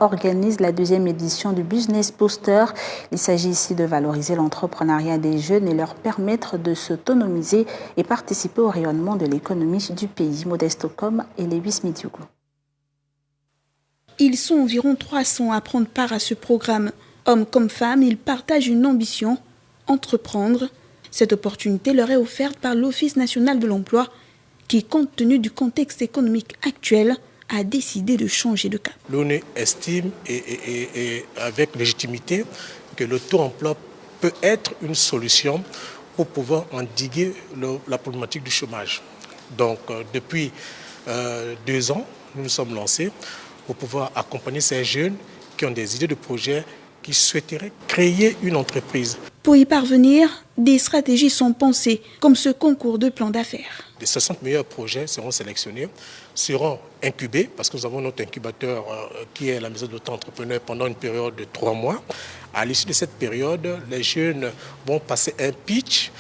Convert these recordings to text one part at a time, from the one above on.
organise la deuxième édition du Business Booster. Il s'agit ici de valoriser l'entrepreneuriat des jeunes et leur permettre de s'autonomiser et participer au rayonnement de l'économie du pays. Modeste Ocom et Lewis Midiougou. Ils sont environ 300 à prendre part à ce programme. Hommes comme femmes, ils partagent une ambition, entreprendre. Cette opportunité leur est offerte par l'Office national de l'emploi qui, compte tenu du contexte économique actuel, a décidé de changer de cap. L'ONU estime et avec légitimité que le taux d'emploi peut être une solution pour pouvoir endiguer la problématique du chômage. Donc depuis 2 ans, nous nous sommes lancés pour pouvoir accompagner ces jeunes qui ont des idées de projets, qui souhaiteraient créer une entreprise. Pour y parvenir, des stratégies sont pensées, comme ce concours de plan d'affaires. Les 60 meilleurs projets seront sélectionnés, seront incubés, parce que nous avons notre incubateur qui est la maison d'auto-entrepreneurs pendant une période de 3 mois. À l'issue de cette période, les jeunes vont passer un pitch.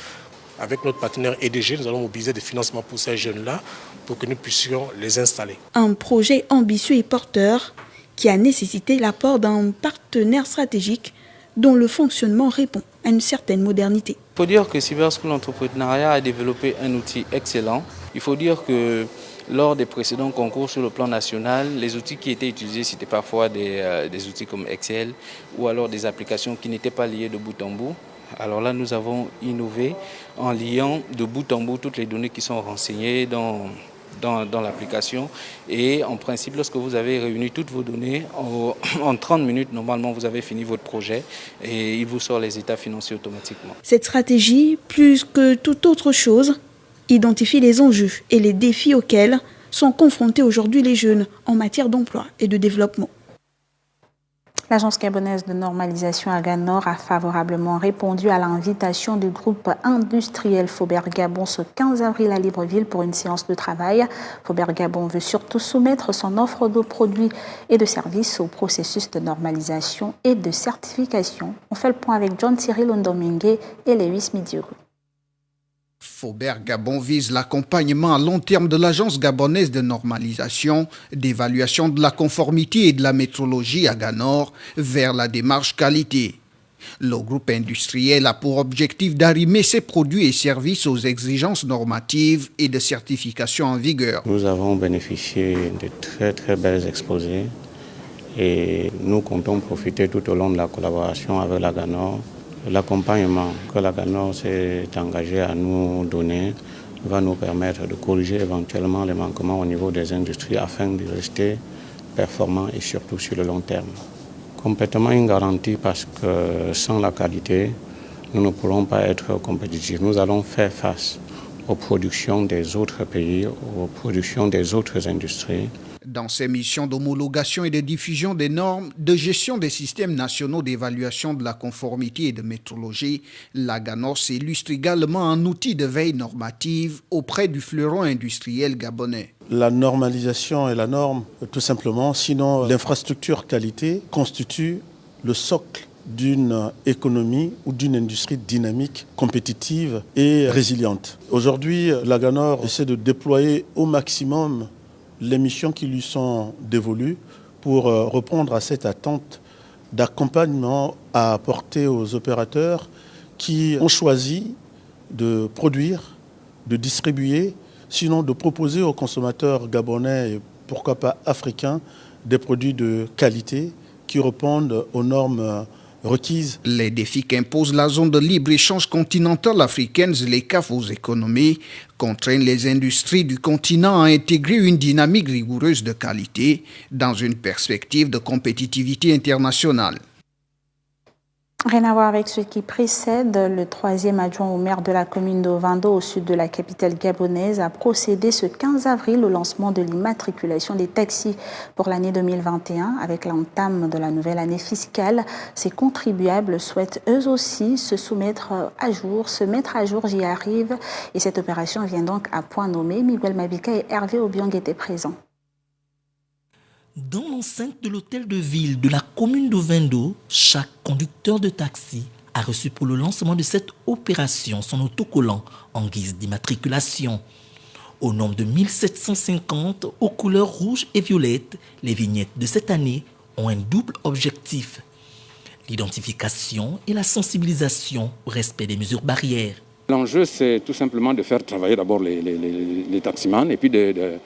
Avec notre partenaire EDG, nous allons mobiliser des financements pour ces jeunes-là pour que nous puissions les installer. Un projet ambitieux et porteur qui a nécessité l'apport d'un partenaire stratégique dont le fonctionnement répond à une certaine modernité. Il faut dire que Cyber School Entrepreneuriat a développé un outil excellent. Il faut dire que lors des précédents concours sur le plan national, les outils qui étaient utilisés, c'était parfois des outils comme Excel ou alors des applications qui n'étaient pas liées de bout en bout. Alors là, nous avons innové en liant de bout en bout toutes les données qui sont renseignées dans l'application. Et en principe, lorsque vous avez réuni toutes vos données, en 30 minutes, normalement, vous avez fini votre projet et il vous sort les états financiers automatiquement. Cette stratégie, plus que toute autre chose, identifie les enjeux et les défis auxquels sont confrontés aujourd'hui les jeunes en matière d'emploi et de développement. L'Agence gabonaise de normalisation Aganor a favorablement répondu à l'invitation du groupe industriel Faubert Gabon ce 15 avril à Libreville pour une séance de travail. Faubert Gabon veut surtout soumettre son offre de produits et de services au processus de normalisation et de certification. On fait le point avec John Cyril Ondomingue et Lewis Midiougou. Faubert Gabon vise l'accompagnement à long terme de l'Agence gabonaise de normalisation, d'évaluation de la conformité et de la métrologie Aganor vers la démarche qualité. Le groupe industriel a pour objectif d'arrimer ses produits et services aux exigences normatives et de certification en vigueur. Nous avons bénéficié de très très belles exposés et nous comptons profiter tout au long de la collaboration avec l'Aganor. L'accompagnement que l'Aganor s'est engagé à nous donner va nous permettre de corriger éventuellement les manquements au niveau des industries afin de rester performants et surtout sur le long terme. Complètement une garantie parce que sans la qualité, nous ne pourrons pas être compétitifs. Nous allons faire face aux productions des autres pays, aux productions des autres industries. Dans ses missions d'homologation et de diffusion des normes, de gestion des systèmes nationaux d'évaluation de la conformité et de métrologie, l'Aganor s'illustre également en outil de veille normative auprès du fleuron industriel gabonais. La normalisation et la norme, tout simplement, sinon l'infrastructure qualité constitue le socle d'une économie ou d'une industrie dynamique, compétitive et résiliente. Aujourd'hui, l'Aganor essaie de déployer au maximum les missions qui lui sont dévolues pour répondre à cette attente d'accompagnement à apporter aux opérateurs qui ont choisi de produire, de distribuer, sinon de proposer aux consommateurs gabonais et pourquoi pas africains des produits de qualité qui répondent aux normes requises. Les défis qu'impose la zone de libre-échange continentale africaine, les CAF aux économies, contraignent les industries du continent à intégrer une dynamique rigoureuse de qualité dans une perspective de compétitivité internationale. Rien à voir avec ce qui précède, le 3e adjoint au maire de la commune d'Ovando, au sud de la capitale gabonaise, a procédé ce 15 avril au lancement de l'immatriculation des taxis pour l'année 2021. Avec l'entame de la nouvelle année fiscale, ces contribuables souhaitent eux aussi se mettre à jour, j'y arrive. Et cette opération vient donc à point nommé. Miguel Mabika et Hervé Obiang étaient présents. Dans l'enceinte de l'hôtel de ville de la commune d'Ovando, chaque conducteur de taxi a reçu pour le lancement de cette opération son autocollant en guise d'immatriculation. Au nombre de 1750, aux couleurs rouge et violette, les vignettes de cette année ont un double objectif, l'identification et la sensibilisation au respect des mesures barrières. L'enjeu, c'est tout simplement de faire travailler d'abord les taximans et puis de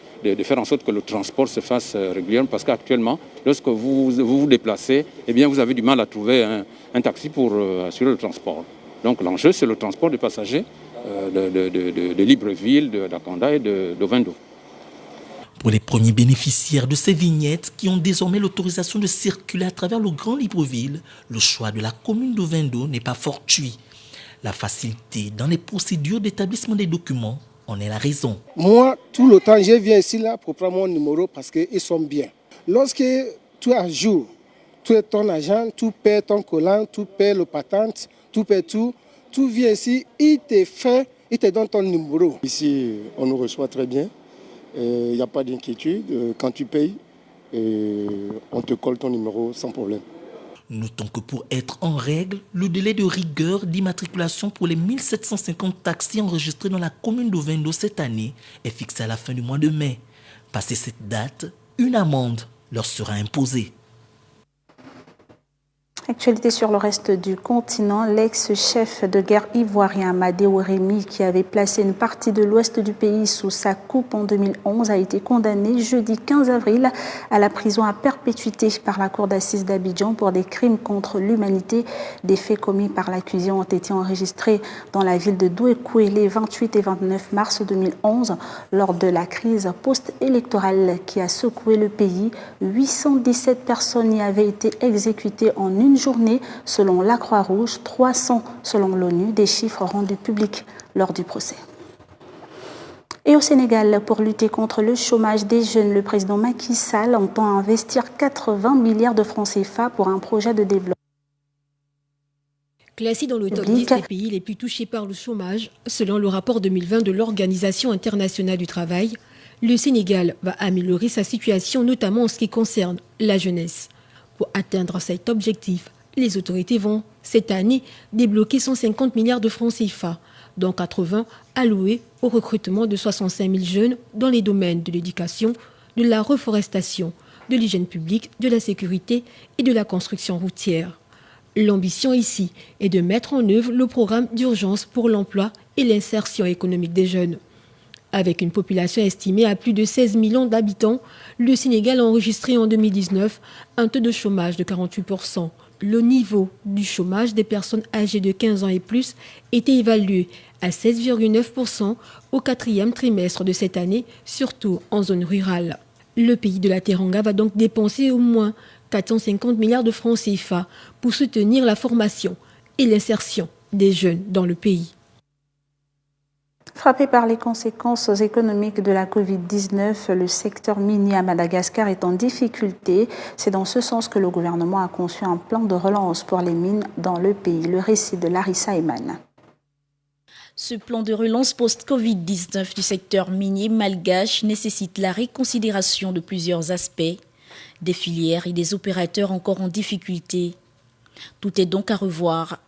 faire en sorte que le transport se fasse régulièrement, parce qu'actuellement, lorsque vous déplacez, eh bien, vous avez du mal à trouver un taxi pour assurer le transport. Donc l'enjeu, c'est le transport de passagers de Libreville, de Dakanda et d'Ovendo. Pour les premiers bénéficiaires de ces vignettes qui ont désormais l'autorisation de circuler à travers le Grand Libreville, le choix de la commune d'Ovendo n'est pas fortuit. La facilité dans les procédures d'établissement des documents en est la raison. Moi, tout le temps, je viens ici là pour prendre mon numéro parce qu'ils sont bien. Lorsque tu es à jour, tu es ton agent, tu paies ton collant, tu paies le patente, tu paies tout, tu viens ici, il te donne ton numéro. Ici, on nous reçoit très bien. Il n'y a pas d'inquiétude. Quand tu payes, on te colle ton numéro sans problème. Notons que pour être en règle, le délai de rigueur d'immatriculation pour les 1750 taxis enregistrés dans la commune d'Ovendo cette année est fixé à la fin du mois de mai. Passé cette date, une amende leur sera imposée. Actualité sur le reste du continent, l'ex-chef de guerre ivoirien Amadé Ourémy, qui avait placé une partie de l'ouest du pays sous sa coupe en 2011, a été condamné jeudi 15 avril à la prison à perpétuité par la cour d'assises d'Abidjan pour des crimes contre l'humanité. Des faits commis par l'accusé ont été enregistrés dans la ville de Douékoué les 28 et 29 mars 2011 lors de la crise post-électorale qui a secoué le pays. 817 personnes y avaient été exécutées en une journée selon la Croix-Rouge, 300 selon l'ONU, des chiffres rendus publics lors du procès. Et au Sénégal, pour lutter contre le chômage des jeunes, le président Macky Sall entend investir 80 milliards de francs CFA pour un projet de développement. Classé dans le top 10 des pays les plus touchés par le chômage, selon le rapport 2020 de l'Organisation internationale du travail, le Sénégal va améliorer sa situation, notamment en ce qui concerne la jeunesse. Pour atteindre cet objectif, les autorités vont, cette année, débloquer 150 milliards de francs CFA, dont 80 alloués au recrutement de 65 000 jeunes dans les domaines de l'éducation, de la reforestation, de l'hygiène publique, de la sécurité et de la construction routière. L'ambition ici est de mettre en œuvre le programme d'urgence pour l'emploi et l'insertion économique des jeunes. Avec une population estimée à plus de 16 millions d'habitants, le Sénégal a enregistré en 2019 un taux de chômage de 48%. Le niveau du chômage des personnes âgées de 15 ans et plus était évalué à 16,9% au 4e trimestre de cette année, surtout en zone rurale. Le pays de la Teranga va donc dépenser au moins 450 milliards de francs CFA pour soutenir la formation et l'insertion des jeunes dans le pays. Frappé par les conséquences économiques de la Covid-19, le secteur minier à Madagascar est en difficulté. C'est dans ce sens que le gouvernement a conçu un plan de relance pour les mines dans le pays. Le récit de Larissa Eman. Ce plan de relance post-Covid-19 du secteur minier malgache nécessite la réconsidération de plusieurs aspects, des filières et des opérateurs encore en difficulté. Tout est donc à revoir.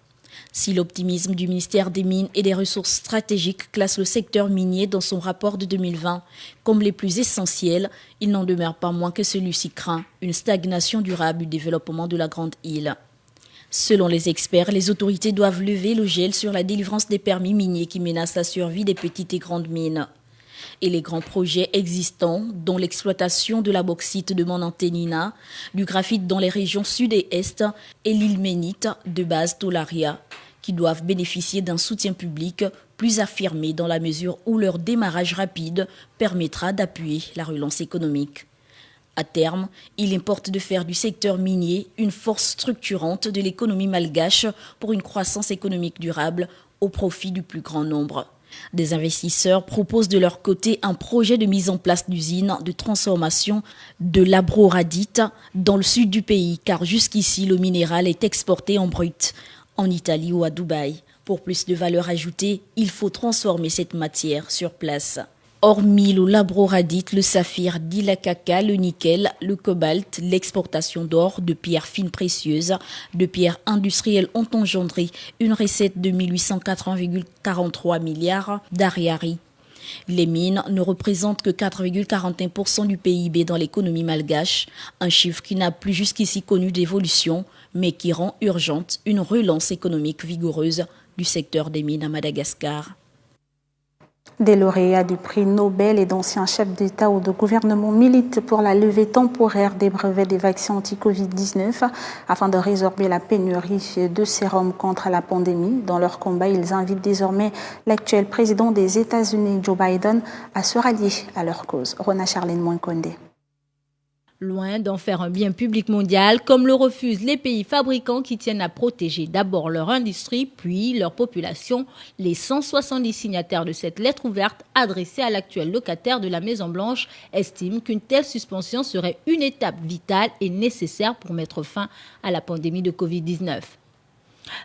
Si l'optimisme du ministère des Mines et des Ressources stratégiques classe le secteur minier dans son rapport de 2020 comme les plus essentiels, il n'en demeure pas moins que celui-ci craint une stagnation durable du développement de la grande île. Selon les experts, les autorités doivent lever le gel sur la délivrance des permis miniers qui menacent la survie des petites et grandes mines. Et les grands projets existants, dont l'exploitation de la bauxite de Manantenina, du graphite dans les régions sud et est et l'ilménite de base Tolaria, qui doivent bénéficier d'un soutien public plus affirmé dans la mesure où leur démarrage rapide permettra d'appuyer la relance économique. À terme, il importe de faire du secteur minier une force structurante de l'économie malgache pour une croissance économique durable au profit du plus grand nombre. Des investisseurs proposent de leur côté un projet de mise en place d'usines de transformation de l'abroradite dans le sud du pays, car jusqu'ici le minéral est exporté en brut, en Italie ou à Dubaï. Pour plus de valeur ajoutée, il faut transformer cette matière sur place. Hormis le labroradite, le saphir, l'ilakaka, le nickel, le cobalt, l'exportation d'or, de pierres fines précieuses, de pierres industrielles ont engendré une recette de 1880,43 milliards d'ariari. Les mines ne représentent que 4,41% du PIB dans l'économie malgache, un chiffre qui n'a plus jusqu'ici connu d'évolution, mais qui rend urgente une relance économique vigoureuse du secteur des mines à Madagascar. Des lauréats du prix Nobel et d'anciens chefs d'État ou de gouvernement militent pour la levée temporaire des brevets des vaccins anti-Covid-19 afin de résorber la pénurie de sérum contre la pandémie. Dans leur combat, ils invitent désormais l'actuel président des États-Unis, Joe Biden, à se rallier à leur cause. Rona Charlène Moinkondé. Loin d'en faire un bien public mondial, comme le refusent les pays fabricants qui tiennent à protéger d'abord leur industrie, puis leur population, les 170 signataires de cette lettre ouverte adressée à l'actuel locataire de la Maison-Blanche estiment qu'une telle suspension serait une étape vitale et nécessaire pour mettre fin à la pandémie de Covid-19.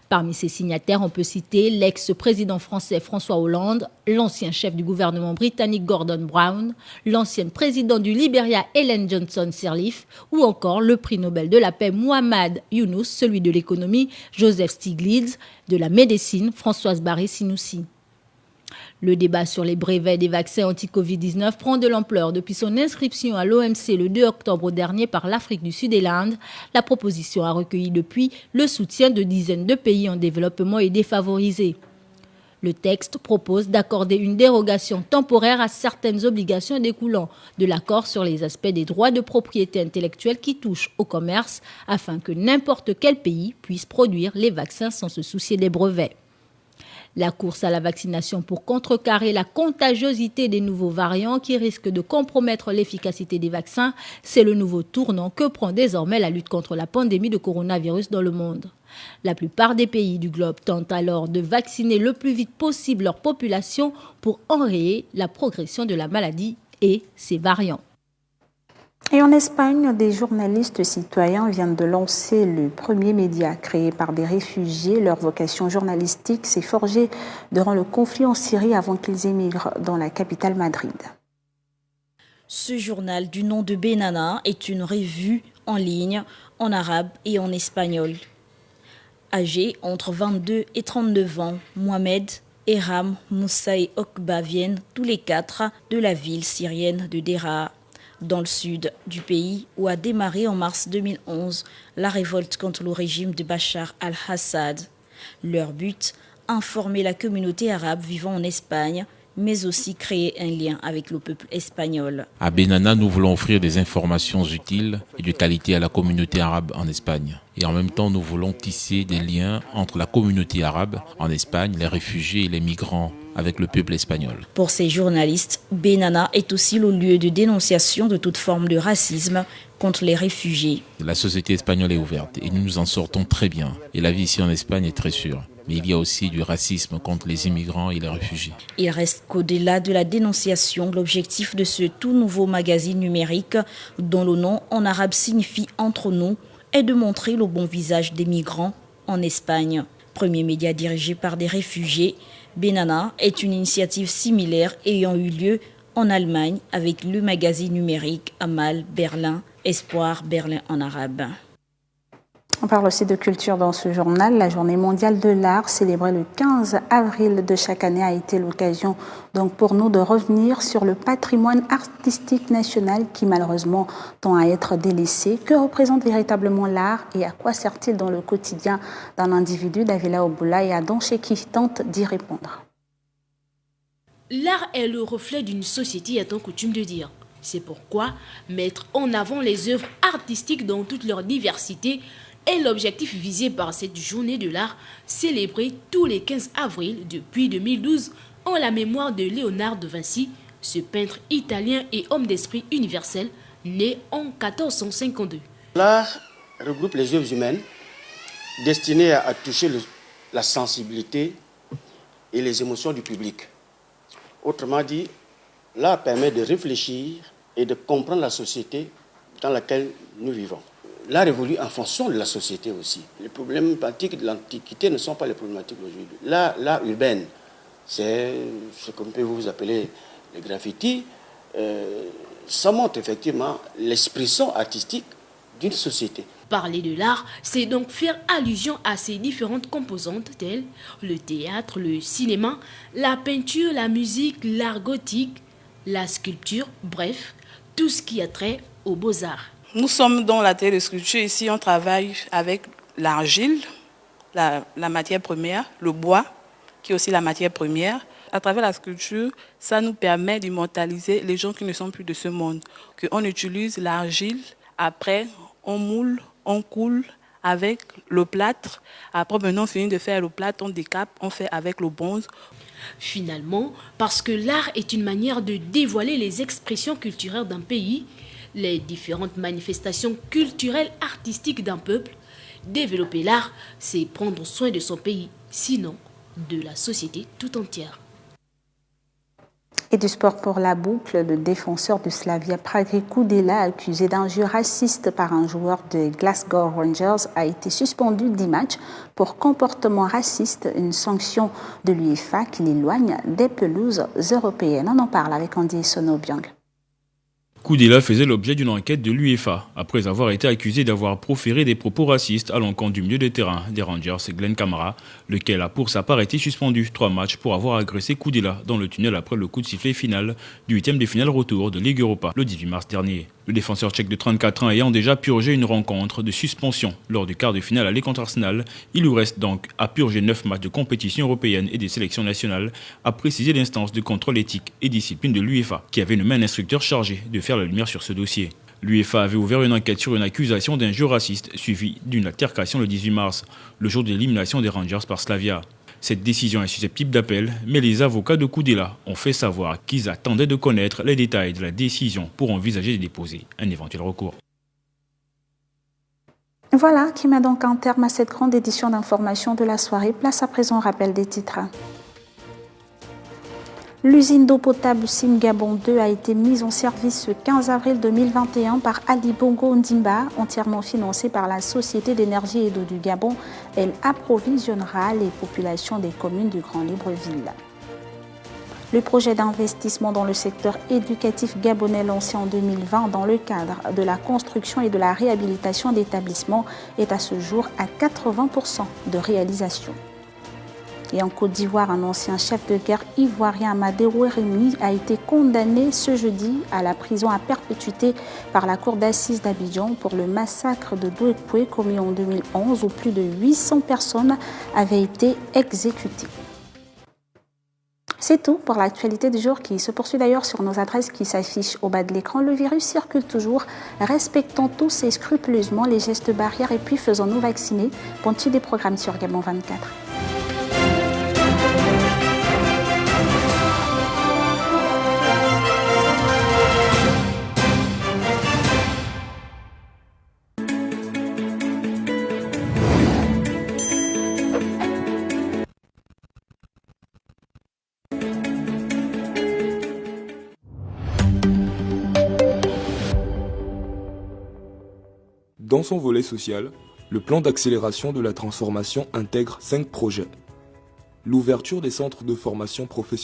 Parmi ces signataires, on peut citer l'ex-président français François Hollande, l'ancien chef du gouvernement britannique Gordon Brown, l'ancienne présidente du Libéria Ellen Johnson Sirleaf ou encore le prix Nobel de la paix Muhammad Yunus, celui de l'économie Joseph Stiglitz, de la médecine Françoise Barré-Sinoussi. Le débat sur les brevets des vaccins anti-Covid-19 prend de l'ampleur depuis son inscription à l'OMC le 2 octobre dernier par l'Afrique du Sud et l'Inde. La proposition a recueilli depuis le soutien de dizaines de pays en développement et défavorisés. Le texte propose d'accorder une dérogation temporaire à certaines obligations découlant de l'accord sur les aspects des droits de propriété intellectuelle qui touchent au commerce afin que n'importe quel pays puisse produire les vaccins sans se soucier des brevets. La course à la vaccination pour contrecarrer la contagiosité des nouveaux variants qui risquent de compromettre l'efficacité des vaccins, c'est le nouveau tournant que prend désormais la lutte contre la pandémie de coronavirus dans le monde. La plupart des pays du globe tentent alors de vacciner le plus vite possible leur population pour enrayer la progression de la maladie et ses variants. Et en Espagne, des journalistes citoyens viennent de lancer le premier média créé par des réfugiés. Leur vocation journalistique s'est forgée durant le conflit en Syrie avant qu'ils émigrent dans la capitale Madrid. Ce journal du nom de Benana est une revue en ligne en arabe et en espagnol. Âgés entre 22 et 39 ans, Mohamed, Eram, Moussa et Okba viennent tous les quatre de la ville syrienne de Deraa, dans le sud du pays où a démarré en mars 2011 la révolte contre le régime de Bachar al-Assad. Leur but, informer la communauté arabe vivant en Espagne, mais aussi créer un lien avec le peuple espagnol. À Benana, nous voulons offrir des informations utiles et de qualité à la communauté arabe en Espagne. Et en même temps, nous voulons tisser des liens entre la communauté arabe en Espagne, les réfugiés et les migrants avec le peuple espagnol. Pour ces journalistes, Benana est aussi le lieu de dénonciation de toute forme de racisme contre les réfugiés. La société espagnole est ouverte et nous nous en sortons très bien. Et la vie ici en Espagne est très sûre. Mais il y a aussi du racisme contre les immigrants et les réfugiés. Il reste qu'au-delà de la dénonciation, l'objectif de ce tout nouveau magazine numérique, dont le nom en arabe signifie « Entre nous », est de montrer le bon visage des migrants en Espagne. Premier média dirigé par des réfugiés, Benana est une initiative similaire ayant eu lieu en Allemagne avec le magazine numérique Amal Berlin, Espoir Berlin en arabe. On parle aussi de culture dans ce journal. La journée mondiale de l'art, célébrée le 15 avril de chaque année, a été l'occasion donc pour nous de revenir sur le patrimoine artistique national qui malheureusement tend à être délaissé. Que représente véritablement l'art et à quoi sert-il dans le quotidien d'un individu? Davila Oboula et Adam Cheki tentent d'y répondre. L'art est le reflet d'une société, a-t-on coutume de dire. C'est pourquoi mettre en avant les œuvres artistiques dans toute leur diversité est l'objectif visé par cette journée de l'art célébrée tous les 15 avril depuis 2012 en la mémoire de Léonard de Vinci, ce peintre italien et homme d'esprit universel né en 1452. L'art regroupe les œuvres humaines destinées à toucher la sensibilité et les émotions du public. Autrement dit, l'art permet de réfléchir et de comprendre la société dans laquelle nous vivons. L'art évolue en fonction de la société aussi. Les problèmes pratiques de l'Antiquité ne sont pas les problématiques d'aujourd'hui. L'art urbain, c'est ce qu'on peut vous appeler les graffitis. Ça montre effectivement l'expression artistique d'une société. Parler de l'art, c'est donc faire allusion à ses différentes composantes telles le théâtre, le cinéma, la peinture, la musique, l'art gothique, la sculpture, bref, tout ce qui a trait aux beaux-arts. Nous sommes dans l'atelier de sculpture. Ici, on travaille avec l'argile, la matière première, le bois, qui est aussi la matière première. À travers la sculpture, ça nous permet d'immortaliser les gens qui ne sont plus de ce monde. On utilise l'argile, après on moule, on coule avec le plâtre. Après, maintenant, on finit de faire le plâtre, on décape, on fait avec le bronze. Finalement, parce que l'art est une manière de dévoiler les expressions culturelles d'un pays, les différentes manifestations culturelles artistiques d'un peuple, développer l'art, c'est prendre soin de son pays, sinon de la société tout entière. Et du sport pour la boucle, le défenseur du Slavia Prague, Kudela, accusé d'injure raciste par un joueur des Glasgow Rangers, a été suspendu 10 matchs pour comportement raciste, une sanction de l'UEFA qui l'éloigne des pelouses européennes. On en parle avec Andy Sonobiang. Kudela faisait l'objet d'une enquête de l'UEFA, après avoir été accusé d'avoir proféré des propos racistes à l'encontre du milieu de terrain des Rangers, Glenn Kamara, lequel a pour sa part été suspendu 3 matchs pour avoir agressé Kudela dans le tunnel après le coup de sifflet final du 8e de finale retour de Ligue Europa le 18 mars dernier. Le défenseur tchèque de 34 ans ayant déjà purgé une rencontre de suspension lors du quart de finale aller contre Arsenal, il lui reste donc à purger 9 matchs de compétition européenne et des sélections nationales, a précisé l'instance de contrôle éthique et discipline de l'UEFA, qui avait nommé un instructeur chargé de faire la lumière sur ce dossier. L'UEFA avait ouvert une enquête sur une accusation d'injure raciste suivie d'une altercation le 18 mars, le jour de l'élimination des Rangers par Slavia. Cette décision est susceptible d'appel, mais les avocats de Kudela ont fait savoir qu'ils attendaient de connaître les détails de la décision pour envisager de déposer un éventuel recours. Voilà qui met donc un terme à cette grande édition d'information de la soirée. Place à présent au rappel des titres. L'usine d'eau potable Singabon 2 a été mise en service le 15 avril 2021 par Ali Bongo Ndimba, entièrement financée par la Société d'énergie et d'eau du Gabon. Elle approvisionnera les populations des communes du Grand Libreville. Le projet d'investissement dans le secteur éducatif gabonais lancé en 2020 dans le cadre de la construction et de la réhabilitation d'établissements est à ce jour à 80% de réalisation. Et en Côte d'Ivoire, un ancien chef de guerre ivoirien, Amadero Rémy, a été condamné ce jeudi à la prison à perpétuité par la cour d'assises d'Abidjan pour le massacre de Douekoué commis en 2011 où plus de 800 personnes avaient été exécutées. C'est tout pour l'actualité du jour qui se poursuit d'ailleurs sur nos adresses qui s'affichent au bas de l'écran. Le virus circule toujours. Respectons tous et scrupuleusement les gestes barrières et puis faisons-nous vacciner. Bonne suite des programmes sur Gabon 24. Dans son volet social, le plan d'accélération de la transformation intègre 5 projets. L'ouverture des centres de formation professionnelle.